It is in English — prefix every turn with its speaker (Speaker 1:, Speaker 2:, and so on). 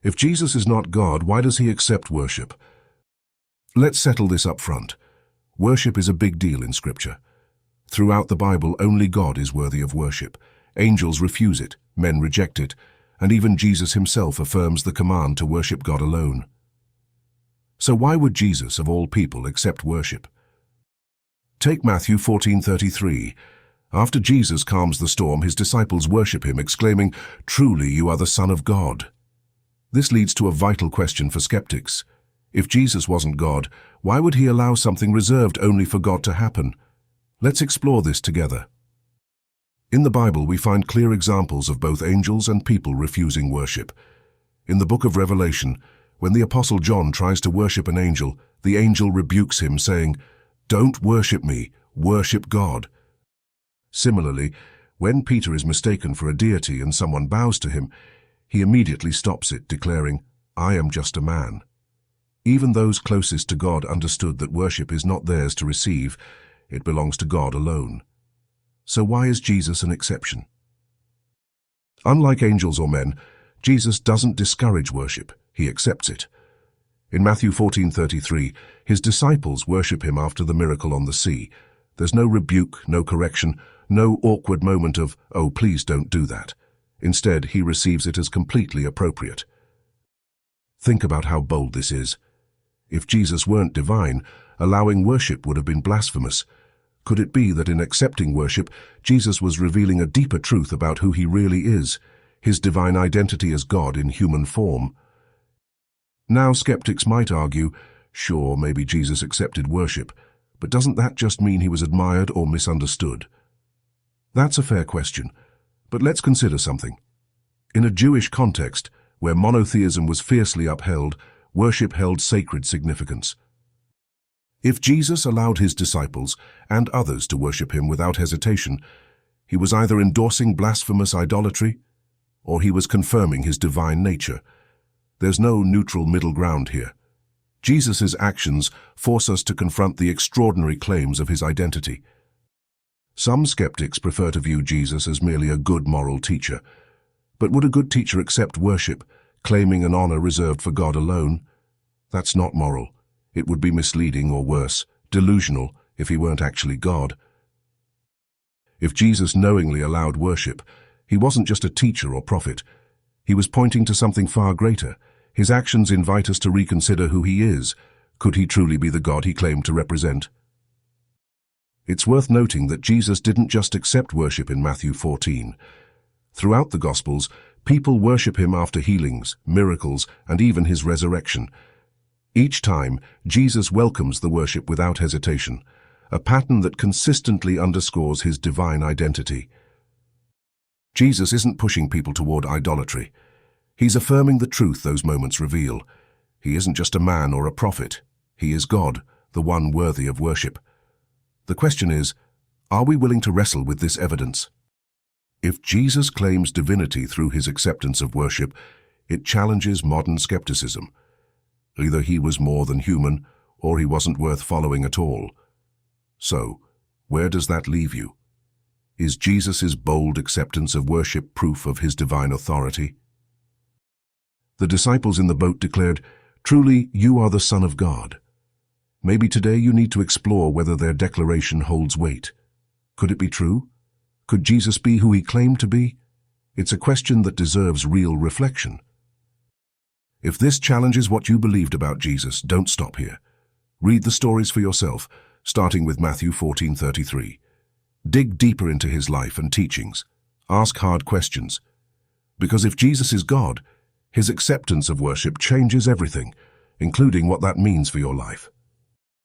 Speaker 1: If Jesus is not God, why does he accept worship? Let's settle this up front. Worship is a big deal in Scripture. Throughout the Bible, only God is worthy of worship. Angels refuse it, men reject it, and even Jesus himself affirms the command to worship God alone. So why would Jesus, of all people, accept worship? Take Matthew 14:33. After Jesus calms the storm, his disciples worship him, exclaiming, "Truly you are the Son of God." This leads to a vital question for skeptics. If Jesus wasn't God, why would he allow something reserved only for God to happen? Let's explore this together. In the Bible, we find clear examples of both angels and people refusing worship. In the book of Revelation, when the Apostle John tries to worship an angel, the angel rebukes him, saying, "Don't worship me, worship God." Similarly, when Peter is mistaken for a deity and someone bows to him, he immediately stops it, declaring, "I am just a man." Even those closest to God understood that worship is not theirs to receive, it belongs to God alone. So why is Jesus an exception? Unlike angels or men, Jesus doesn't discourage worship, he accepts it. In Matthew 14:33, his disciples worship him after the miracle on the sea. There's no rebuke, no correction, no awkward moment of, "Oh, please don't do that." Instead, he receives it as completely appropriate. Think about how bold this is. If Jesus weren't divine, allowing worship would have been blasphemous. Could it be that in accepting worship, Jesus was revealing a deeper truth about who he really is, his divine identity as God in human form? Now, skeptics might argue, sure, maybe Jesus accepted worship, but doesn't that just mean he was admired or misunderstood? That's a fair question, but let's consider something. In a Jewish context, where monotheism was fiercely upheld, worship held sacred significance. If Jesus allowed his disciples and others to worship him without hesitation, he was either endorsing blasphemous idolatry or he was confirming his divine nature. There's no neutral middle ground here. Jesus' actions force us to confront the extraordinary claims of his identity. Some skeptics prefer to view Jesus as merely a good moral teacher. But would a good teacher accept worship, claiming an honor reserved for God alone? That's not moral. It would be misleading or worse, delusional, if he weren't actually God. If Jesus knowingly allowed worship, he wasn't just a teacher or prophet. He was pointing to something far greater. His actions invite us to reconsider who he is. Could he truly be the God he claimed to represent? It's worth noting that Jesus didn't just accept worship in Matthew 14. Throughout the Gospels, people worship him after healings, miracles, and even his resurrection. Each time, Jesus welcomes the worship without hesitation, a pattern that consistently underscores his divine identity. Jesus isn't pushing people toward idolatry. He's affirming the truth those moments reveal. He isn't just a man or a prophet. He is God, the one worthy of worship. The question is, are we willing to wrestle with this evidence? If Jesus claims divinity through his acceptance of worship, it challenges modern skepticism. Either he was more than human, or he wasn't worth following at all. So, where does that leave you? Is Jesus' bold acceptance of worship proof of his divine authority? The disciples in the boat declared, "Truly, you are the Son of God." Maybe today you need to explore whether their declaration holds weight. Could it be true? Could Jesus be who he claimed to be? It's a question that deserves real reflection. If this challenges what you believed about Jesus, don't stop here. Read the stories for yourself, starting with Matthew 14:33. Dig deeper into his life and teachings. Ask hard questions. Because if Jesus is God, his acceptance of worship changes everything, including what that means for your life.